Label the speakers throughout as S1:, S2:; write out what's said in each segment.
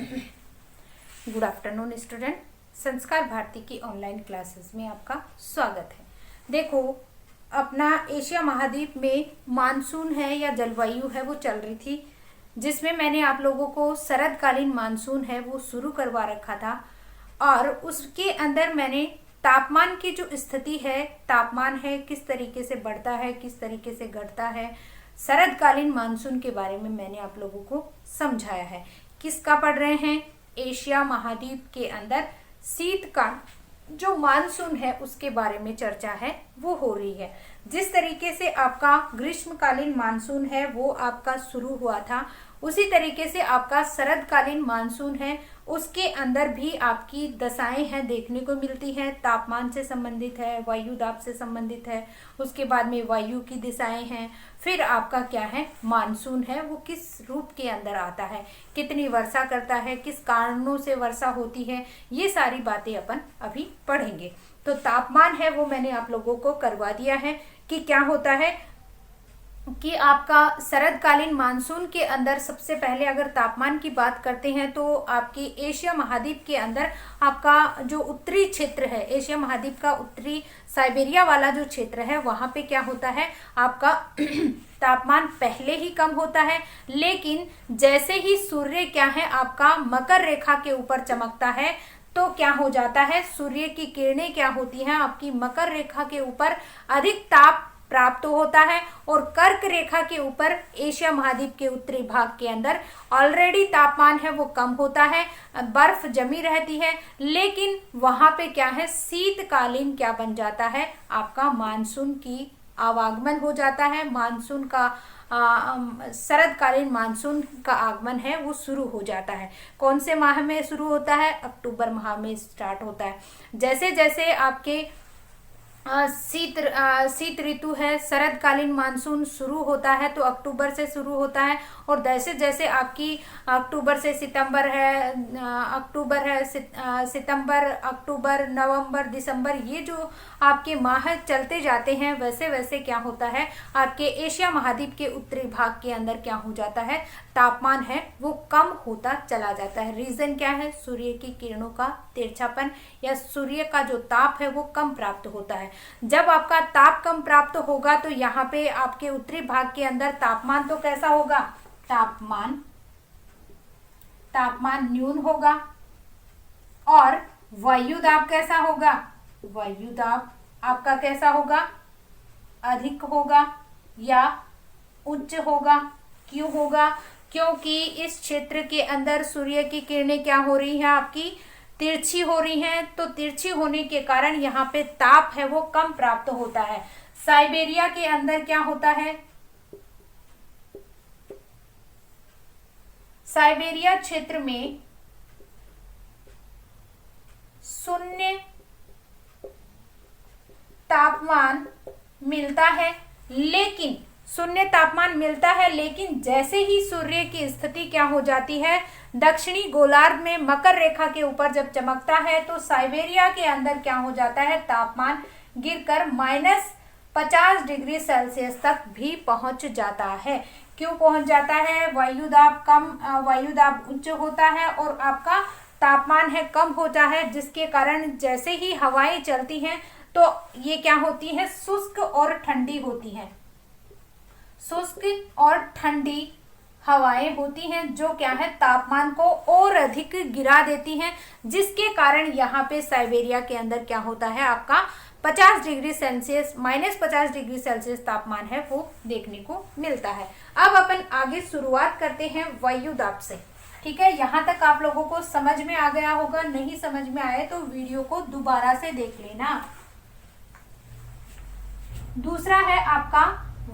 S1: Good afternoon student. संस्कार भारती की online classes में आपका स्वागत है। देखो, अपना एशिया महाद्वीप में मानसून है या जलवायु है वो चल रही थी, जिसमें मैंने आप लोगों को शरदकालीन मानसून है वो शुरू करवा रखा था। और उसके अंदर मैंने तापमान की जो स्थिति है, तापमान है किस तरीके से बढ़ता है, किस तरीके से घटता है, शरदकालीन मानसून के बारे में मैंने आप लोगों को समझाया है। किसका पढ़ रहे हैं? एशिया महाद्वीप के अंदर शीतकाल जो मानसून है उसके बारे में चर्चा है वो हो रही है। जिस तरीके से आपका ग्रीष्मकालीन मानसून है वो आपका शुरू हुआ था, उसी तरीके से आपका शरदकालीन मानसून है उसके अंदर भी आपकी दशाएं हैं देखने को मिलती हैं। तापमान से संबंधित है, वायु दाब से संबंधित है, उसके बाद में वायु की दिशाएं हैं, फिर आपका क्या है मानसून है वो किस रूप के अंदर आता है, कितनी वर्षा करता है, किस कारणों से वर्षा होती है, ये सारी बातें अपन अभी पढ़ेंगे। तो तापमान है वो मैंने आप लोगों को करवा दिया है कि क्या होता है कि आपका शरदकालीन मानसून के अंदर सबसे पहले अगर तापमान की बात करते हैं तो आपकी एशिया महाद्वीप के अंदर आपका जो उत्तरी क्षेत्र है, एशिया महाद्वीप का उत्तरी साइबेरिया वाला जो क्षेत्र है, वहां पे क्या होता है आपका तापमान पहले ही कम होता है, लेकिन जैसे ही सूर्य क्या है आपका मकर रेखा के ऊपर चमकता है तो क्या हो जाता है, सूर्य की किरणें क्या होती हैं आपकी मकर रेखा के ऊपर अधिक ताप प्राप्त होता है और कर्क रेखा के ऊपर एशिया महाद्वीप के उत्तरी भाग के अंदर ऑलरेडी तापमान है वो कम होता है, बर्फ जमी रहती है, लेकिन वहां पे क्या है शीतकालीन क्या बन जाता है आपका मानसून की आवागमन हो जाता है। मानसून का शरदकालीन मानसून का आगमन है वो शुरू हो जाता है। कौन से माह में शुरू होता है? अक्टूबर माह में स्टार्ट होता है। जैसे जैसे आपके शीत ऋतु है, शरदकालीन मानसून शुरू होता है तो अक्टूबर से शुरू होता है, और जैसे जैसे आपकी अक्टूबर से सितंबर है, सितंबर, अक्टूबर, नवंबर, दिसंबर, ये जो आपके माह चलते जाते हैं वैसे वैसे क्या होता है आपके एशिया महाद्वीप के उत्तरी भाग के अंदर क्या हो जाता है तापमान है वो कम होता चला जाता है। रीजन क्या है? सूर्य की किरणों का तिरछापन या सूर्य का जो ताप है वो कम प्राप्त होता है। जब आपका ताप कम प्राप्त होगा तो यहाँ पे आपके उत्तरी भाग के अंदर तापमान तो कैसा होगा? तापमान न्यून होगा। और वायु दाब कैसा होगा? वायु दाब आपका कैसा होगा? अधिक होगा या उच्च होगा। क्यों होगा? क्योंकि इस क्षेत्र के अंदर सूर्य की किरणें क्या हो रही हैं आपकी तिरछी हो रही हैं, तो तिरछी होने के कारण यहाँ पे ताप है वो कम प्राप्त होता है। साइबेरिया के अंदर क्या होता है? साइबेरिया क्षेत्र में शून्य तापमान मिलता है, लेकिन शून्य तापमान मिलता है, लेकिन जैसे ही सूर्य की स्थिति क्या हो जाती है दक्षिणी गोलार्ध में मकर रेखा के ऊपर जब चमकता है तो साइबेरिया के अंदर क्या हो जाता है तापमान गिरकर -50 डिग्री सेल्सियस तक भी पहुंच जाता है। क्यों पहुंच जाता है? वायु दाब उच्च होता है और आपका तापमान है कम होता है, जिसके कारण जैसे ही हवाएं चलती हैं तो ये क्या होती है शुष्क और ठंडी होती हैं। शुष्क और ठंडी हवाएं होती हैं जो क्या है तापमान को और अधिक गिरा देती हैं, जिसके कारण यहाँ पे साइबेरिया के अंदर क्या होता है आपका 50 डिग्री सेल्सियस -50 डिग्री सेल्सियस तापमान है वो देखने को मिलता है। अब अपन आगे शुरुआत करते हैं वायु दाब से। ठीक है, यहाँ तक आप लोगों को समझ में आ गया होगा। नहीं समझ में आए तो वीडियो को दोबारा से देख लेना। दूसरा है आपका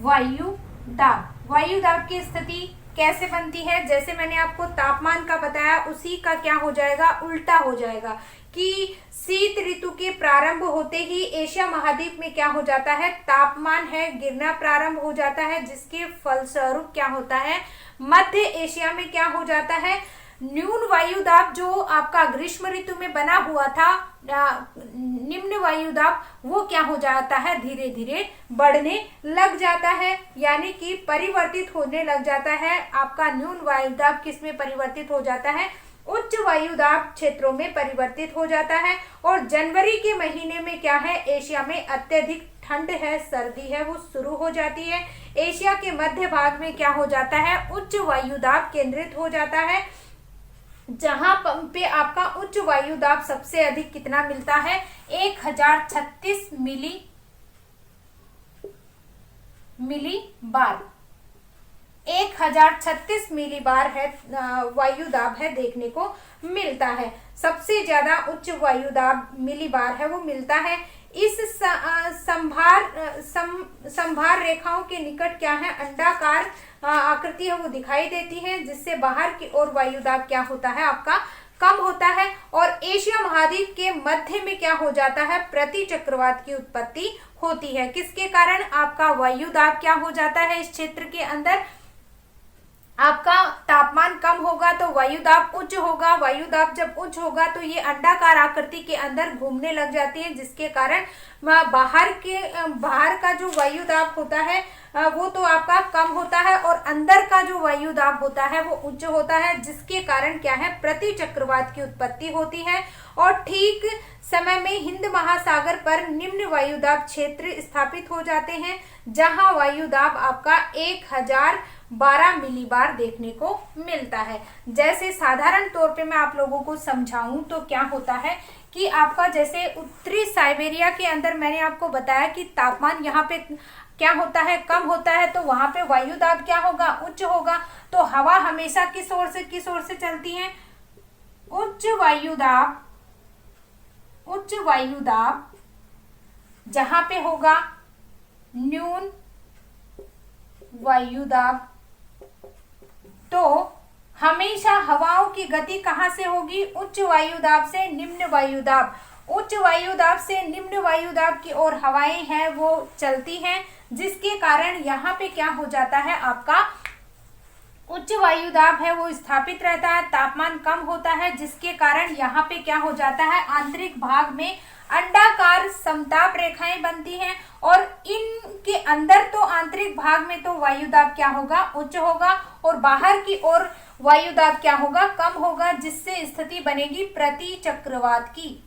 S1: वायु दाब। वायु दाब की स्थिति कैसे बनती है? जैसे मैंने आपको तापमान का बताया उसी का क्या हो जाएगा उल्टा हो जाएगा कि शीत ऋतु के प्रारंभ होते ही एशिया महाद्वीप में क्या हो जाता है तापमान है गिरना प्रारंभ हो जाता है, जिसके फलस्वरूप क्या होता है मध्य एशिया में क्या हो जाता है न्यून वायु दाब जो आपका ग्रीष्म ऋतु में बना हुआ था निम्न वायु दाब वो क्या हो जाता है धीरे धीरे बढ़ने लग जाता है, यानी कि परिवर्तित होने लग जाता है। आपका न्यून वायु दाब किस में परिवर्तित हो जाता है? उच्च वायुदाब क्षेत्रों में परिवर्तित हो जाता है। और जनवरी के महीने में क्या है, एशिया में अत्यधिक ठंड है, सर्दी है, वो शुरू हो जाती है। एशिया के मध्य भाग में क्या हो जाता है, उच्च वायुदाब केंद्रित हो जाता है, जहां पे आपका उच्च वायुदाब सबसे अधिक कितना मिलता है, 1036 मिली बार, 1036 मिली बार है वायुदाब है देखने को मिलता है। सबसे ज्यादा उच्च वायुदाब मिली बार है वो मिलता है। इस संभार रेखाओं के निकट क्या है, अंडाकार आकृति है वो दिखाई देती है, जिससे बाहर की ओर वायुदाब क्या होता है, आपका कम होता है। और एशिया महाद्वीप के मध्य में क्या हो जाता है, प्रति चक्रवात की उत्पत्ति होती है। किसके कारण, आपका वायुदाब क्या हो जाता है, इस क्षेत्र के अंदर आपका तापमान कम होगा तो वायुदाब उच्च होगा। वायुदाब जब उच्च होगा तो ये अंडाकार आकृति के अंदर घूमने लग जाती है, जिसके कारण बाहर का जो वायुदाब होता है वो तो आपका कम होता है, और अंदर का जो वायुदाब होता है वो उच्च होता है, जिसके कारण क्या है, प्रति चक्रवात की उत्पत्ति होती है। और ठीक समय में हिंद महासागर पर निम्न वायुदाब क्षेत्र स्थापित हो जाते हैं, जहां वायुदाब आपका 1012 मिलीबार देखने को मिलता है। जैसे साधारण तौर पे मैं आप लोगों को समझाऊं तो क्या होता है कि आपका जैसे उत्तरी साइबेरिया के अंदर मैंने आपको बताया कि तापमान यहाँ पे क्या होता है, कम होता है, तो वहां पे वायुदाब क्या होगा, उच्च होगा। तो हवा हमेशा किस ओर से चलती है, उच्च वायुदाब जहां पे होगा न्यून वायुदाब, तो हमेशा हवाओं की गति कहां से होगी, उच्च वायुदाब से निम्न वायुदाब। उच्च वायुदाब से निम्न वायुदाब की ओर हवाएं हैं वो चलती हैं, जिसके कारण यहाँ पे क्या हो जाता है, आपका उच्च वायुदाब है वो स्थापित रहता है, तापमान कम होता है, जिसके कारण यहाँ पे क्या हो जाता है, आंतरिक भाग में अंडाकार समताप रेखाएं बनती हैं। और इनके अंदर तो आंतरिक भाग में तो वायुदाब क्या होगा, उच्च होगा, और बाहर की ओर वायुदाब क्या होगा, कम होगा, जिससे स्थिति बनेगी प्रति चक्रवात की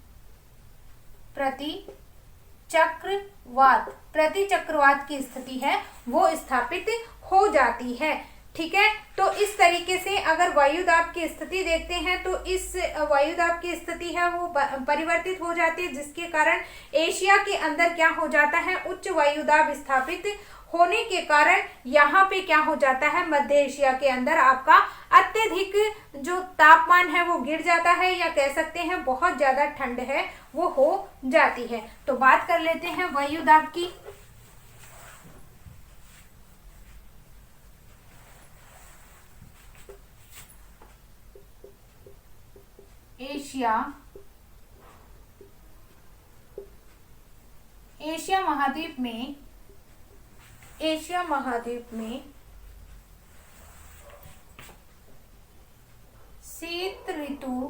S1: स्थिति है वो स्थापित हो जाती है। ठीक है, तो इस तरीके से अगर वायुदाब की स्थिति देखते हैं तो इस वायुदाब की स्थिति है वो परिवर्तित हो जाती है, जिसके कारण एशिया के अंदर क्या हो जाता है, उच्च वायुदाब स्थापित होने के कारण यहाँ पे क्या हो जाता है, मध्य एशिया के अंदर आपका अत्यधिक जो तापमान है वो गिर जाता है, या कह सकते हैं बहुत ज्यादा ठंड है वो हो जाती है। तो बात कर लेते हैं वायुदाब की। एशिया महाद्वीप में शीत ऋतु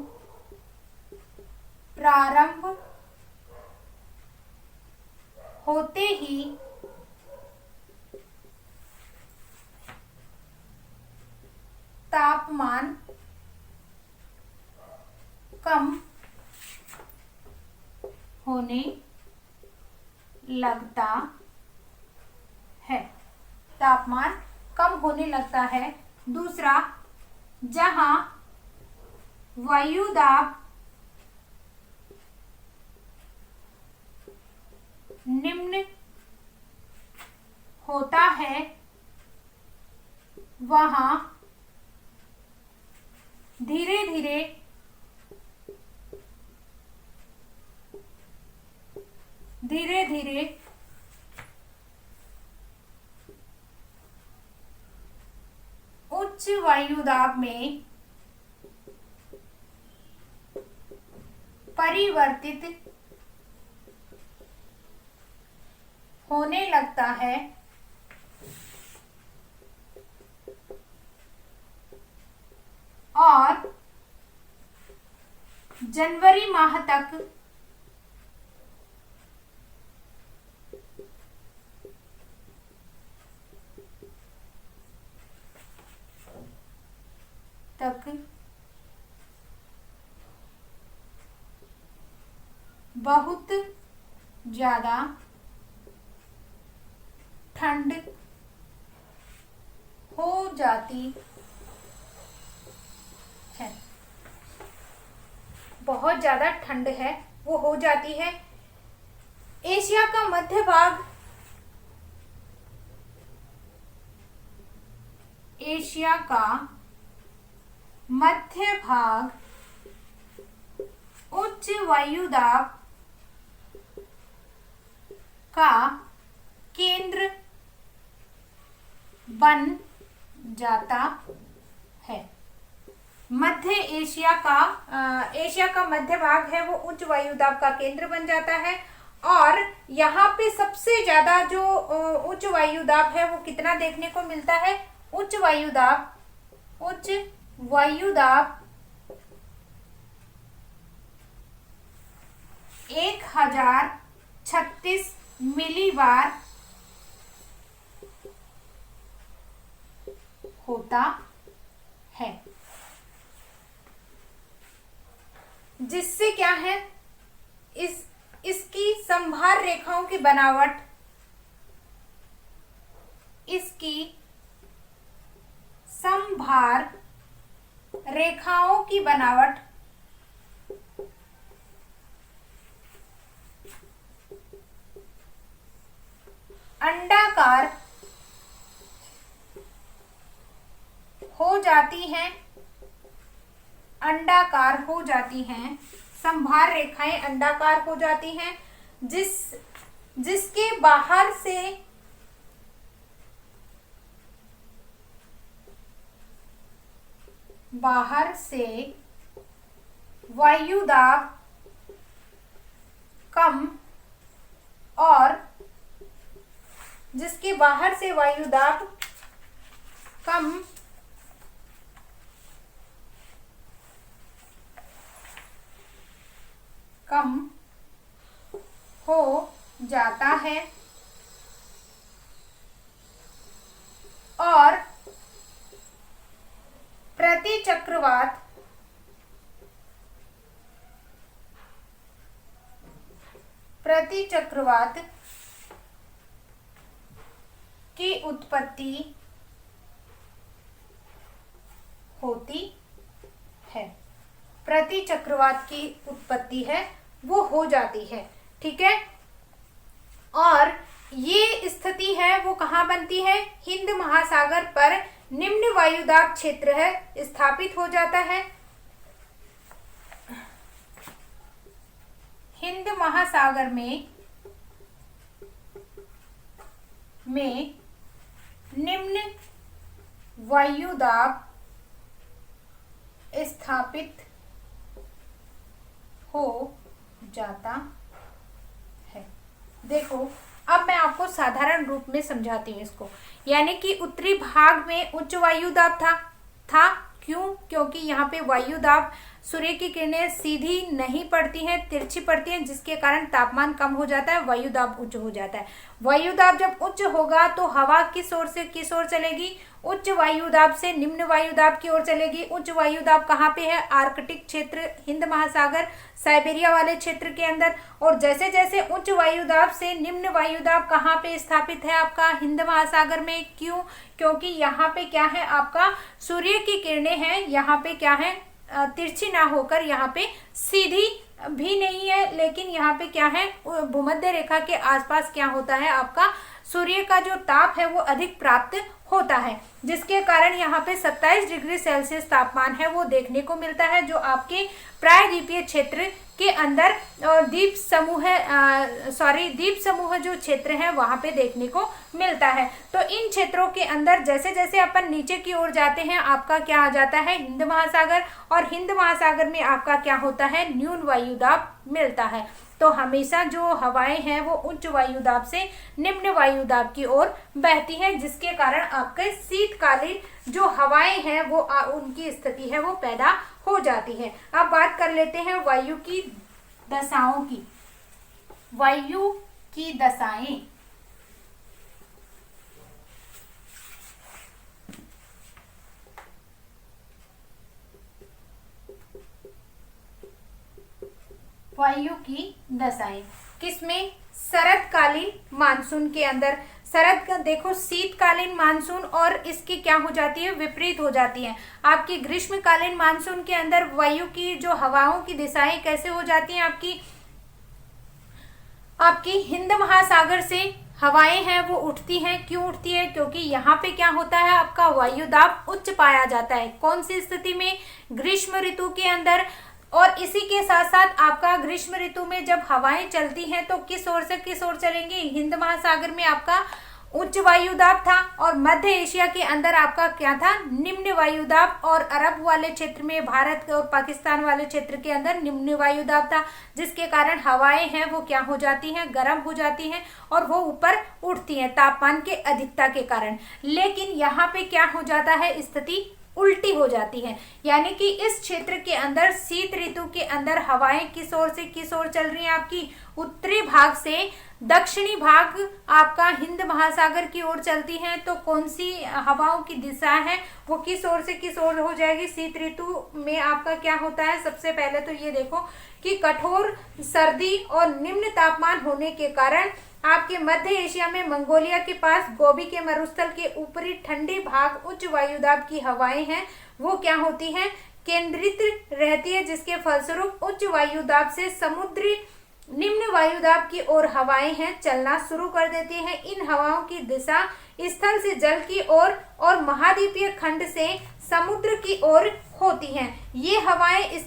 S1: प्रारंभ होते ही तापमान कम होने लगता है, तापमान कम होने लगता है। दूसरा, जहां वायुदाब निम्न होता है वहां धीरे धीरे उच्च वायुदाब में परिवर्तित होने लगता है, और जनवरी माह तक बहुत ज्यादा ठंड हो जाती है, बहुत ज्यादा ठंड है वो हो जाती है। एशिया का मध्य भाग, एशिया का मध्य भाग उच्च वायुदाब का केंद्र बन जाता है। मध्य एशिया का मध्य भाग है वो उच्च वायुदाब का केंद्र बन जाता है। और यहाँ पे सबसे ज्यादा जो उच्च वायुदाब है वो कितना देखने को मिलता है? उच्च वायुदाब 1036 मिलीबार होता है, जिससे क्या है, इसकी समभार रेखाओं की बनावट, इसकी समभार रेखाओं की बनावट अंडाकार हो जाती हैं, अंडाकार हो जाती हैं, समभार रेखाएं अंडाकार हो जाती हैं, जिसके बाहर से वायुदाब कम और जिसके बाहर से वायुदाब कम हो जाता है और प्रति चक्रवात की उत्पत्ति होती है, प्रति चक्रवात की उत्पत्ति है वो हो जाती है। ठीक है। और ये स्थिति है वो कहाँ बनती है? हिंद महासागर पर निम्न वायुदाब क्षेत्र है स्थापित हो जाता है। हिंद महासागर में निम्न वायुदाब स्थापित हो जाता है। देखो अब मैं आपको साधारण रूप में समझाती हूँ इसको। यानी कि उत्तरी भाग में उच्च वायुदाब था। क्यों? क्योंकि यहाँ पे वायुदाब सूर्य की किरणें सीधी नहीं पड़ती हैं, तिरछी पड़ती हैं, जिसके कारण तापमान कम हो जाता है, वायुदाब उच्च हो जाता है। वायुदाब जब उच्च होगा तो हवा किस ओर से किस ओर चलेगी? उच्च वायुदाब से निम्न वायुदाब की ओर चलेगी। उच्च वायुदाब कहाँ पे है? आर्कटिक क्षेत्र, हिंद महासागर, साइबेरिया वाले क्षेत्र के अंदर। और जैसे जैसे उच्च वायुदाब से निम्न वायुदाब कहाँ पे स्थापित है? आपका हिंद महासागर में। क्यों? क्योंकि यहाँ पे क्या है? आपका सूर्य की किरणें हैं, यहाँ पे क्या है? तिरछी ना होकर यहाँ पे सीधी भी नहीं है, लेकिन यहाँ पे क्या है? भूमध्य रेखा के आसपास क्या होता है? आपका सूर्य का जो ताप है वो अधिक प्राप्त होता है, जिसके कारण यहाँ पे 27 डिग्री सेल्सियस तापमान है वो देखने को मिलता है, जो आपके प्रायद्वीपीय क्षेत्र के अंदर द्वीप समूह जो क्षेत्र है वहां पे देखने को मिलता है। तो इन क्षेत्रों के अंदर जैसे जैसे अपन नीचे की ओर जाते हैं आपका क्या आ जाता है? हिंद महासागर। और हिंद महासागर में आपका क्या होता है? न्यून वायुदाब मिलता है। तो हमेशा जो हवाएं हैं वो उच्च वायुदाब से निम्न वायुदाब की ओर बहती हैं, जिसके कारण आपके शीतकालीन जो हवाएं हैं वो उनकी स्थिति है वो पैदा हो जाती है। अब बात कर लेते हैं वायु की दशाओं की। वायु की दशाएं। वायु की दशाएं किसमें? शरतकालीन मानसून के अंदर। शरद का देखो, शीतकालीन मानसून और इसकी क्या हो जाती है, विपरीत हो जाती है। आपकी ग्रीष्मकालीन मानसून के अंदर वायु की जो हवाओं की दिशाएं कैसे हो जाती हैं, आपकी हिंद महासागर से हवाएं हैं वो उठती हैं। क्यों उठती है? क्योंकि यहाँ पे क्या होता है, आपका वायु दाब उच्च पाया जाता है। कौन सी स्थिति में? ग्रीष्म ऋतु के अंदर। और इसी के साथ साथ आपका ग्रीष्म ऋतु में जब हवाएं चलती हैं तो किस ओर से किस ओर चलेंगी? हिंद महासागर में आपका उच्च वायुदाब था और मध्य एशिया के अंदर आपका क्या था, निम्न वायुदाब। और अरब वाले क्षेत्र में, भारत और पाकिस्तान वाले क्षेत्र के अंदर निम्न वायुदाब था, जिसके कारण हवाएं हैं वो क्या हो जाती हैं, गर्म हो जाती हैं और वो ऊपर उठती हैं तापमान के अधिकता के कारण। लेकिन यहाँ पे क्या हो जाता है, स्थिति उल्टी हो जाती है। यानी कि इस क्षेत्र के अंदर शीत ऋतु के अंदर हवाएं किस ओर से किस ओर चल रही हैं, आपकी उत्तरी भाग से दक्षिणी भाग आपका हिंद महासागर की ओर चलती हैं। तो कौन सी हवाओं की दिशा है वो किस ओर से किस ओर हो जाएगी? शीत ऋतु में आपका क्या होता है, सबसे पहले तो ये देखो कि कठोर सर्दी और निम्न तापमान होने के कारण आपके मध्य एशिया में मंगोलिया के पास गोबी के मरुस्थल के ऊपरी ठंडी भाग उच्च वायुदाब की हवाएं हैं वो क्या होती हैं, केंद्रित रहती है, जिसके फलस्वरूप उच्च वायुदाब से समुद्री निम्न वायुदाब की ओर हवाएं हैं चलना शुरू कर देती हैं। इन हवाओं की दिशा स्थल से जल की ओर और महाद्वीपीय खंड से समुद्र की ओर होती हैं। ये हवाएं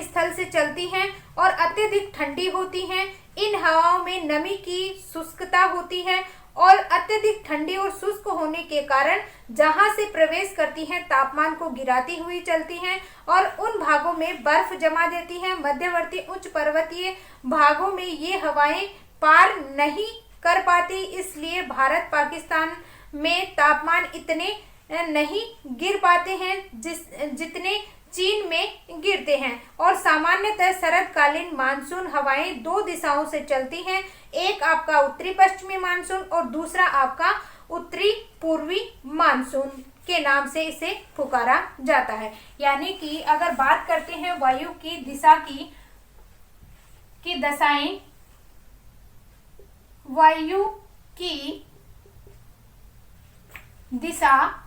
S1: स्थल से चलती हैं और अत्यधिक ठंडी होती हैं। इन हवाओं में नमी की शुष्कता होती है और अत्यधिक ठंडी और शुष्क होने के कारण जहां से प्रवेश करती हैं तापमान को गिराती हुई चलती हैं और उन भागों में बर्फ जमा देती हैं। मध्यवर्ती उच्च पर्वतीय भागों में ये हवाएं पार नहीं कर पाती, इसलिए भारत पाकिस्तान में तापमान इतने नहीं गिर पाते हैं जितने चीन में गिरते हैं। और सामान्यतः शरदकालीन मानसून हवाएं दो दिशाओं से चलती हैं, एक आपका उत्तरी पश्चिमी मानसून और दूसरा आपका उत्तरी पूर्वी मानसून के नाम से इसे पुकारा जाता है। यानी कि अगर बात करते हैं वायु की दिशा की दशाएं, वायु की दिशा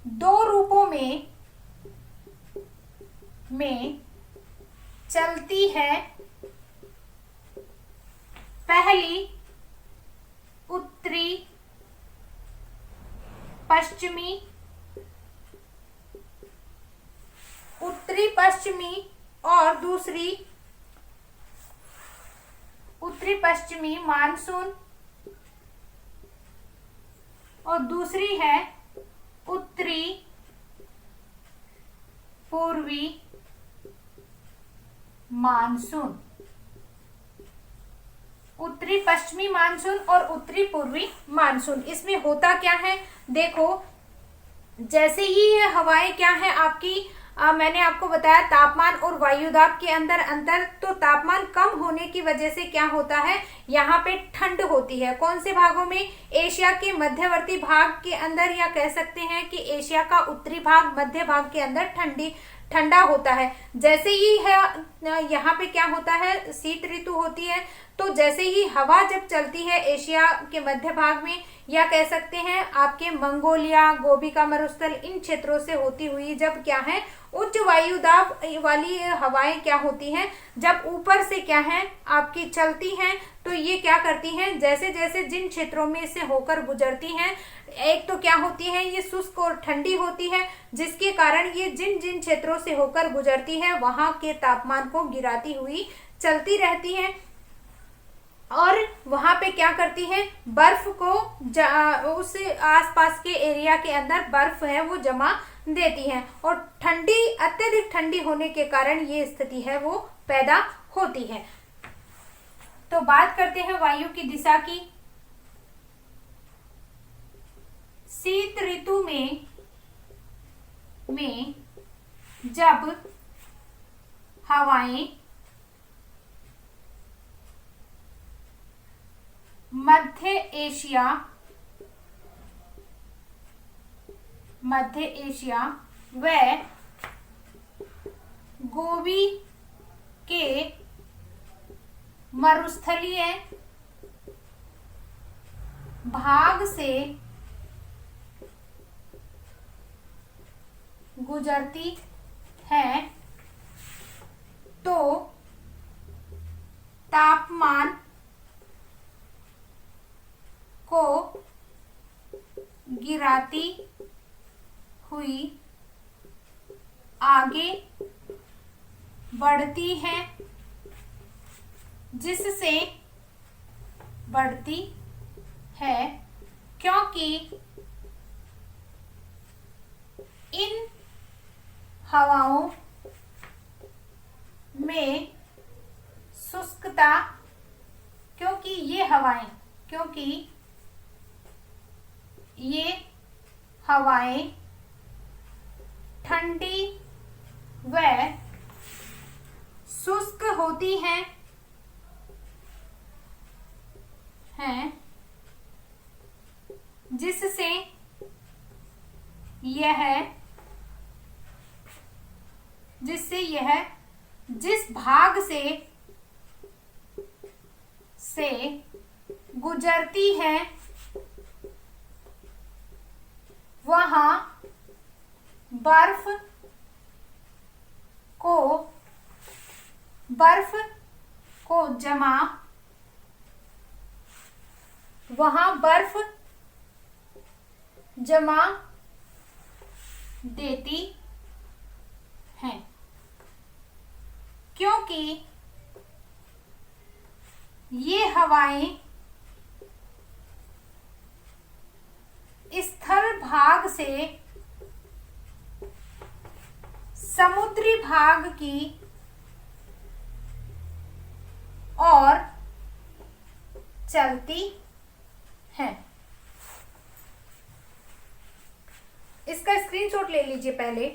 S1: दो रूपों में चलती है। पहली उत्तरी पश्चिमी और दूसरी उत्तरी पश्चिमी मानसून और दूसरी है उत्तरी पूर्वी मानसून। उत्तरी पश्चिमी मानसून और उत्तरी पूर्वी मानसून, इसमें होता क्या है, देखो जैसे ही ये हवाएं क्या है आपकी मैंने आपको बताया तापमान और वायुदाब के अंदर अंतर, तो तापमान कम होने की वजह से क्या होता है, यहाँ पे ठंड होती है। कौन से भागों में? एशिया के मध्यवर्ती भाग के अंदर, या कह सकते हैं कि एशिया का उत्तरी भाग मध्य भाग के अंदर ठंडा होता है। जैसे ही है यहाँ पे क्या होता है, शीत ऋतु होती है, तो जैसे ही हवा जब चलती है एशिया के मध्य भाग में, या कह सकते हैं आपके मंगोलिया, गोबी का मरुस्थल, इन क्षेत्रों से होती हुई जब क्या है उच्च वायुदाब वाली हवाएं क्या होती हैं, जब ऊपर से क्या है आपकी चलती हैं, तो ये क्या करती हैं, जैसे जैसे जिन क्षेत्रों में से होकर गुजरती हैं, एक तो क्या होती है ये शुष्क और ठंडी होती है, जिसके कारण ये जिन जिन क्षेत्रों से होकर गुजरती है वहां के तापमान को गिराती हुई चलती रहती है और वहां पे क्या करती है, बर्फ को उस आसपास के एरिया के अंदर बर्फ है वो जमा देती हैं और अत्यधिक ठंडी होने के कारण ये स्थिति है वो पैदा होती है। तो बात करते हैं वायु की दिशा की। शीत ऋतु में जब हवाएं मध्य एशिया व गोबी के मरुस्थलीय भाग से गुजरती है तो तापमान को गिराती हुई आगे बढ़ती है, जिससे बढ़ती है क्योंकि इन हवाओं में शुष्कता, क्योंकि ये हवाएं ठंडी व शुष्क होती हैं जिससे यह जिस भाग से गुजरती है वहां बर्फ को जमा देती हैं, क्योंकि ये हवाएं स्थल भाग से समुद्री भाग की ओर चलती हैं। इसका स्क्रीनशॉट ले लीजिए पहले।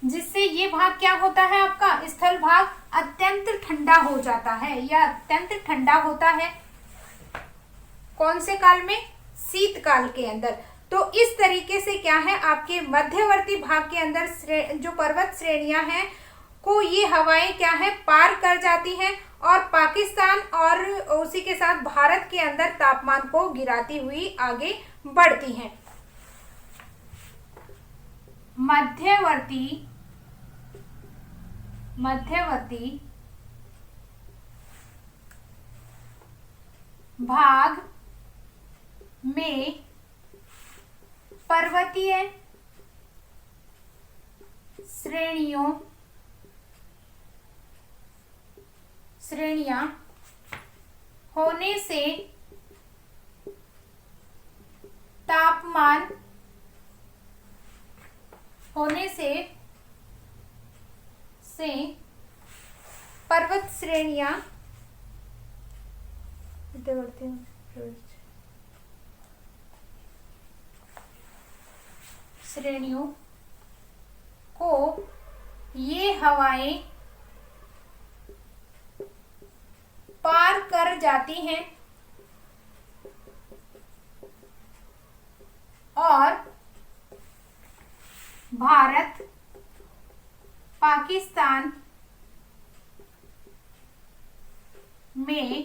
S1: जिससे ये भाग क्या होता है, आपका स्थल भाग अत्यंत ठंडा हो जाता है या अत्यंत ठंडा होता है। कौन से काल में? शीतकाल के अंदर। तो इस तरीके से क्या है, आपके मध्यवर्ती भाग के अंदर जो पर्वत श्रेणियां हैं को ये हवाएं क्या है पार कर जाती हैं और पाकिस्तान और उसी के साथ भारत के अंदर तापमान को गिराती हुई आगे बढ़ती हैं। मध्यवर्ती भाग में पर्वतीय श्रेणियां होने से पर्वत श्रेणियों को ये हवाएं पार कर जाती हैं और भारत पाकिस्तान में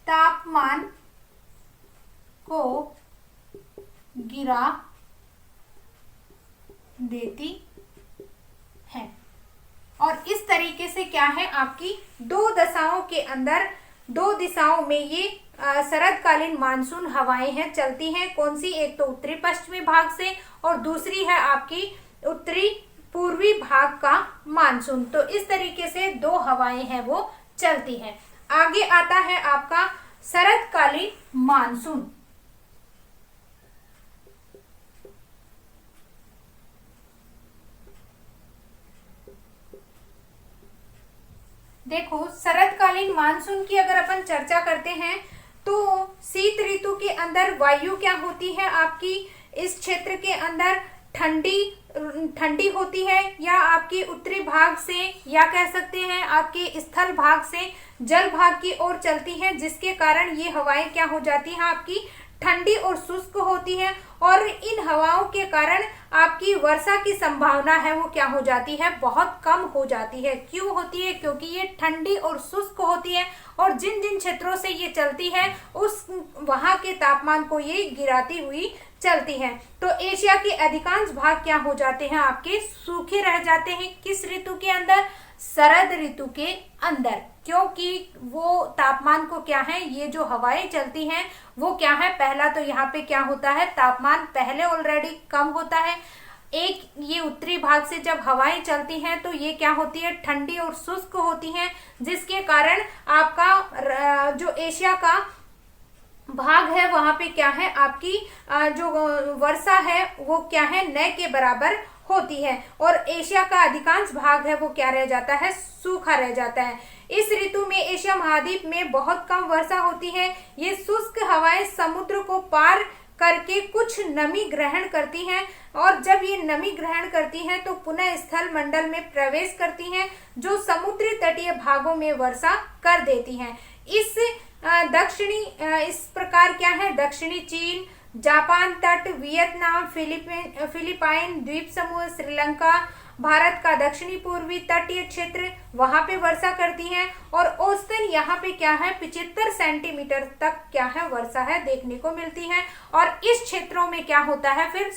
S1: तापमान को गिरा देती है। और इस तरीके से क्या है, आपकी दो दिशाओं में ये शरदकालीन मानसून हवाएं हैं चलती हैं। कौन सी? एक तो उत्तरी पश्चिमी भाग से और दूसरी है आपकी उत्तरी पूर्वी भाग का मानसून। तो इस तरीके से दो हवाएं हैं वो चलती हैं। आगे आता है आपका शरदकालीन मानसून। देखो, शरदकालीन मानसून की अगर अपन चर्चा करते हैं तो शीत ऋतु के अंदर वायु क्या होती है आपकी इस क्षेत्र के अंदर ठंडी होती है, या आपके उत्तरी भाग से या कह सकते हैं आपके स्थल भाग से जल भाग की ओर चलती है, जिसके कारण ये हवाएं क्या हो जाती हैं आपकी ठंडी और शुष्क होती है। और इन हवाओं के कारण आपकी वर्षा की संभावना है वो क्या हो जाती है, बहुत कम हो जाती है। क्यों होती है? क्योंकि ये ठंडी और शुष्क होती है और जिन जिन क्षेत्रों से ये चलती है उस वहां के तापमान को ये गिराती हुई चलती हैं। तो एशिया के अधिकांश भाग क्या हो जाते हैं आपके सूखे रह जाते हैं किस ऋतु के अंदर? शरद ऋतु के अंदर, क्योंकि वो तापमान को क्या है, ये जो हवाएं चलती हैं वो क्या है, पहला तो यहाँ पे क्या होता है, तापमान पहले ऑलरेडी कम होता है। एक ये उत्तरी भाग से जब हवाएं चलती हैं तो ये क्या होती है, ठंडी और शुष्क होती हैं, जिसके कारण आपका जो एशिया का भाग है वहां पे क्या है आपकी जो वर्षा है वो क्या है, न के बराबर होती है। और एशिया का अधिकांश भाग है वो क्या रह जाता है, सूखा रह जाता है। इस ऋतु में एशिया महाद्वीप में बहुत कम वर्षा होती है। ये शुष्क हवाएं समुद्र को पार करके कुछ नमी ग्रहण करती हैं, और जब ये नमी ग्रहण करती हैं तो पुनः स्थल मंडल में प्रवेश करती हैं, जो समुद्री तटीय भागों में वर्षा कर देती हैं। इस प्रकार क्या है, दक्षिणी चीन, जापान तट, वियतनाम, फिलिपाइन द्वीप समूह, श्रीलंका, भारत का दक्षिणी पूर्वी तटीय क्षेत्र, वहां पे वर्षा करती हैं। और औसतन यहाँ पे क्या है, 75 सेंटीमीटर तक क्या है वर्षा है देखने को मिलती है। और इस क्षेत्रों में क्या होता है, फिर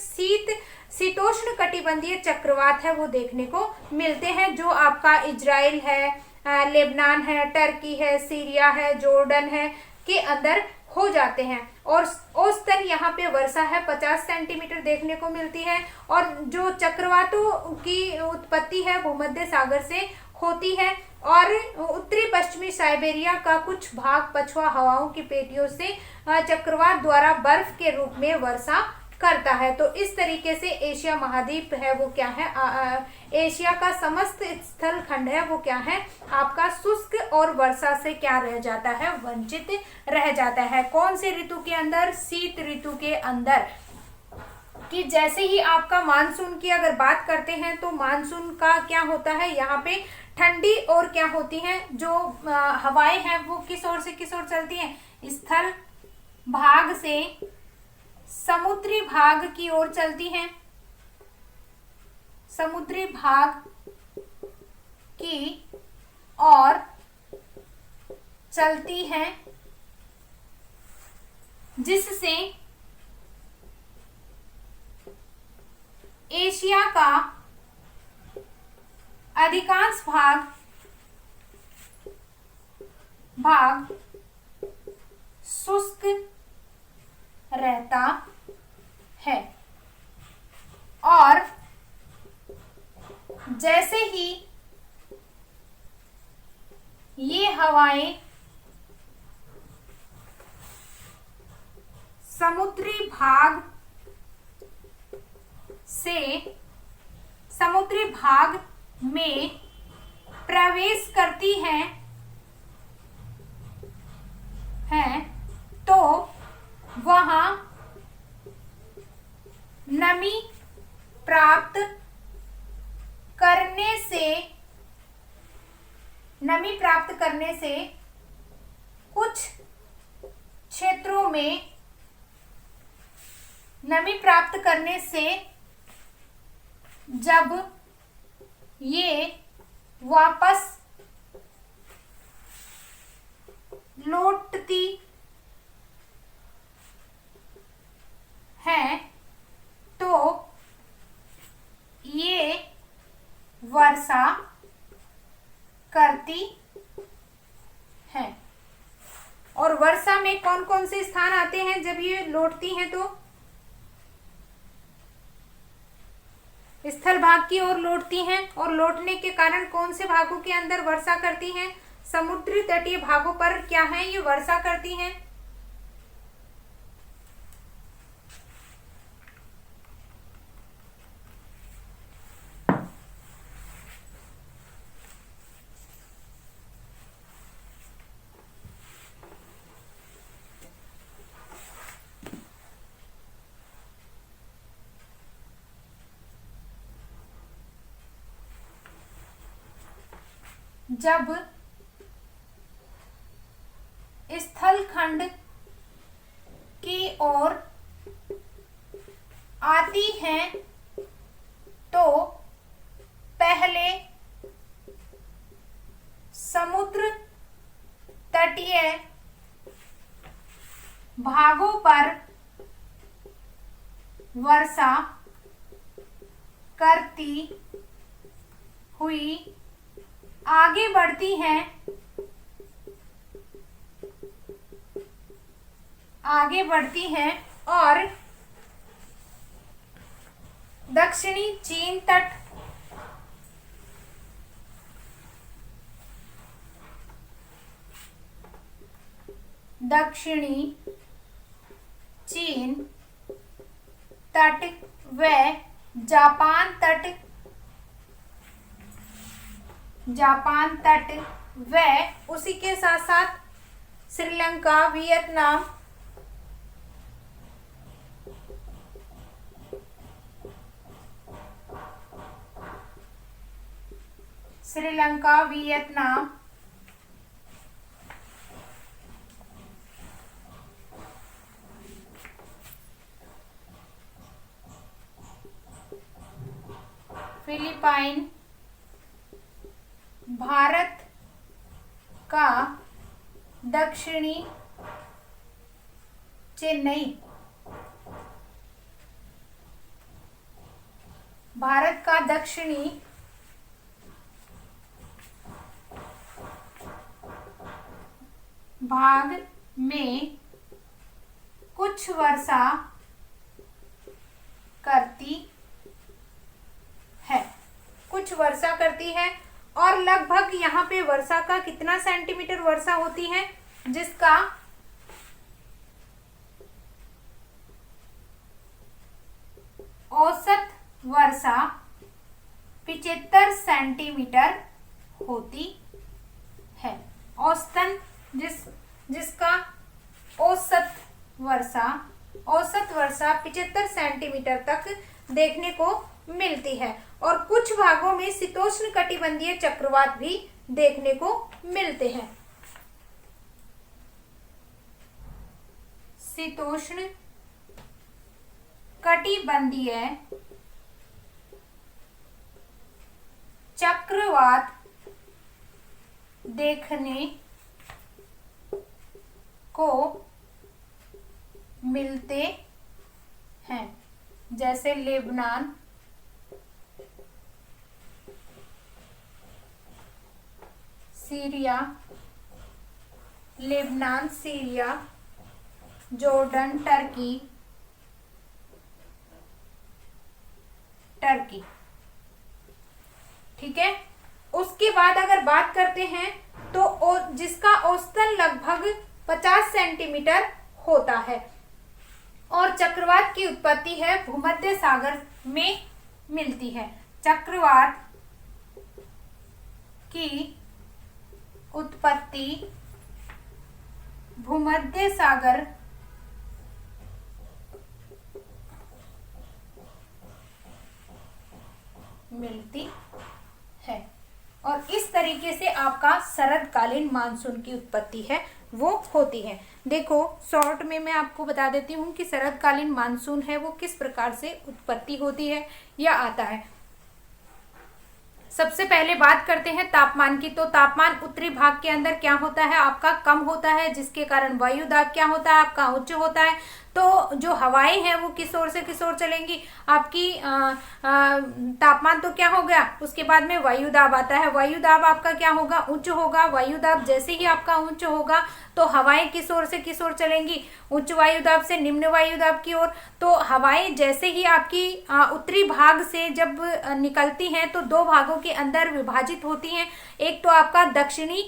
S1: शीतोष्ण कटिबंधीय चक्रवात है वो देखने को मिलते हैं, जो आपका इजराइल है, लेबनान है, टर्की है, सीरिया है, जॉर्डन है के अंदर हो जाते हैं। और औसतन यहाँ पे वर्षा है 50 सेंटीमीटर देखने को मिलती है। और जो चक्रवातों की उत्पत्ति है भूमध्य सागर से होती है, और उत्तरी पश्चिमी साइबेरिया का कुछ भाग पछुआ हवाओं की पेटियों से चक्रवात द्वारा बर्फ के रूप में वर्षा करता है। तो इस तरीके से एशिया महाद्वीप है वो क्या है, एशिया का समस्त स्थल खंड है वो क्या है आपका शुष्क और वर्षा से क्या रह जाता है, वंचित रह जाता है। कौन से ऋतु के अंदर? शीत ऋतु के अंदर। कि जैसे ही आपका मानसून की अगर बात करते हैं तो मानसून का क्या होता है, यहाँ पे ठंडी और क्या होती है जो हवाएं हैं वो किस ओर से किस ओर चलती हैं, स्थल भाग से समुद्री भाग की ओर चलती हैं, समुद्री भाग की ओर चलती हैं, जिससे एशिया का अधिकांश भाग शुष्क रहता है। और जैसे ही ये हवाएं समुद्री भाग में प्रवेश करती हैं तो वहां नमी प्राप्त करने से कुछ क्षेत्रों में नमी प्राप्त करने से जब ये वापस लौटती है तो ये वर्षा करती है। और वर्षा में कौन कौन से स्थान आते हैं जब ये लौटती हैं? तो स्थल भाग की ओर लौटती हैं, और लौटने के कारण कौन से भागों के अंदर वर्षा करती हैं? समुद्री तटीय भागों पर क्या है ये वर्षा करती हैं। जब स्थल खंड की ओर आती हैं तो पहले समुद्र तटीय भागों पर वर्षा करती हुई आगे बढ़ती हैं और दक्षिणी चीन तट व जापान तट व उसी के साथ साथ श्रीलंका, वियतनाम, फिलीपाइन, भारत का दक्षिणी चेन्नई, भारत का दक्षिणी भाग में कुछ वर्षा करती है और लगभग यहाँ पे वर्षा का कितना सेंटीमीटर वर्षा होती है, जिसका औसत वर्षा 75 सेंटीमीटर होती है। औसतन जिसका औसत वर्षा 75 सेंटीमीटर तक देखने को मिलती है और कुछ भागों में शीतोष्ण कटिबंधीय चक्रवात भी देखने को मिलते हैं। शीतोष्ण कटिबंधीय चक्रवात देखने को मिलते हैं, जैसे लेबनान, सीरिया, जॉर्डन, टर्की। ठीक है। उसके बाद अगर बात करते हैं तो जिसका औसतन लगभग 50 सेंटीमीटर होता है और चक्रवात की उत्पत्ति है भूमध्य सागर में मिलती है। चक्रवात की उत्पत्ति भूमध्य सागर मिलती है और इस तरीके से आपका शरदकालीन मानसून की उत्पत्ति है वो होती है। देखो शॉर्ट में मैं आपको बता देती हूँ कि शरदकालीन मानसून है वो किस प्रकार से उत्पत्ति होती है या आता है। सबसे पहले बात करते हैं तापमान की। तो तापमान उत्तरी भाग के अंदर क्या होता है, आपका कम होता है, जिसके कारण वायु दाब क्या होता है, आपका उच्च होता है। तो जो हवाएं हैं वो किस ओर से किस ओर चलेंगी, आपकी तापमान तो क्या हो गया, उसके बाद में वायु दाब आता है। वायु दाब आपका क्या होगा, उच्च होगा। वायु दाब जैसे ही आपका उच्च होगा तो हवाएं किस ओर से किस ओर चलेंगी, उच्च वायु दाब से निम्न वायु दाब की ओर। तो हवाएं जैसे ही आपकी उत्तरी भाग से जब निकलती हैं तो दो भागों के अंदर विभाजित होती हैं। एक तो आपका दक्षिणी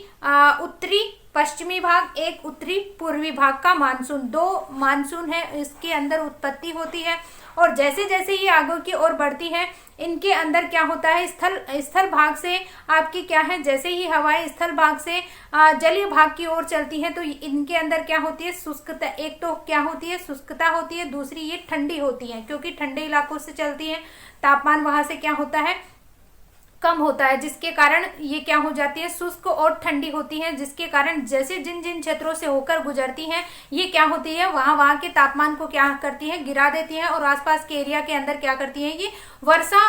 S1: उत्तरी पश्चिमी भाग, एक उत्तरी पूर्वी भाग का मानसून। दो मानसून है इसके अंदर उत्पत्ति होती है और जैसे जैसे ये आगे की ओर बढ़ती है इनके अंदर क्या होता है, स्थल भाग से आपकी क्या है, जैसे ही हवाएं स्थल भाग से जलीय भाग की ओर चलती हैं तो इनके अंदर क्या होती है, शुष्कता। एक तो क्या होती है, शुष्कता होती है, दूसरी ये ठंडी होती है क्योंकि ठंडे इलाकों से चलती है। तापमान वहां से क्या होता है, कम होता है, जिसके कारण ये क्या हो जाती है, शुष्क और ठंडी होती है, जिसके कारण जैसे जिन जिन क्षेत्रों से होकर गुजरती हैं ये क्या होती है, वहां के तापमान को क्या करती है, गिरा देती है, और आसपास के एरिया के अंदर क्या करती है, ये वर्षा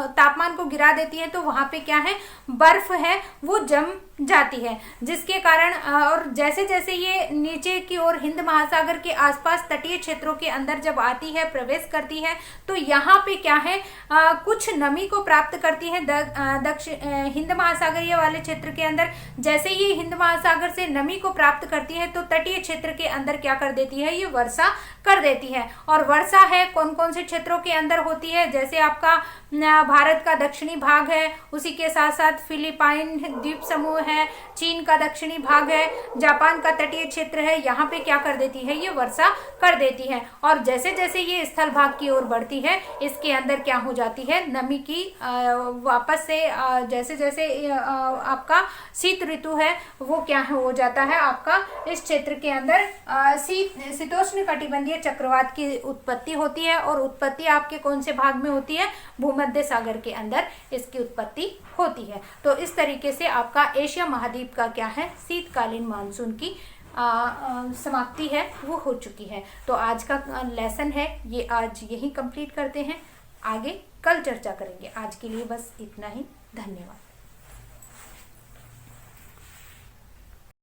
S1: तापमान को गिरा देती है। तो वहां पे क्या है, बर्फ है वो जम जाती है, जिसके कारण और जैसे जैसे ये नीचे की ओर हिंद महासागर के आसपास तटीय क्षेत्रों के अंदर जब आती है, प्रवेश करती है, तो यहाँ पे क्या है, कुछ नमी को प्राप्त करती है दक्षिण हिंद महासागरीय वाले क्षेत्र के अंदर। जैसे ये हिंद महासागर से नमी को प्राप्त करती है तो तटीय क्षेत्र के अंदर क्या कर देती है, ये वर्षा कर देती है। और वर्षा है कौन कौन से क्षेत्रों के अंदर होती है, जैसे आपका भारत का दक्षिणी भाग है, उसी के साथ साथ फिलीपाइन द्वीप समूह है, चीन का दक्षिणी भाग है, जापान का तटीय क्षेत्र है, यहाँ पे क्या कर देती है, ये वर्षा कर देती है। और जैसे जैसे ये स्थल भाग की ओर बढ़ती है, इसके अंदर क्या हो जाती है, नमी की वापस से जैसे जैसे आपका शीत ऋतु है वो क्या हो जाता है, आपका इस क्षेत्र के अंदर शीतोष्ण कटिबंधीय चक्रवात की उत्पत्ति होती है। और उत्पत्ति आपके कौन से भाग में होती है, भूमध्य सागर के अंदर इसकी उत्पत्ति होती है। तो इस तरीके से आपका एशिया महाद्वीप का क्या है, शीतकालीन मानसून की समाप्ति है वो हो चुकी है। तो आज का लेसन है ये आज यही कंप्लीट करते हैं, आगे कल चर्चा करेंगे। आज के लिए बस इतना ही, धन्यवाद।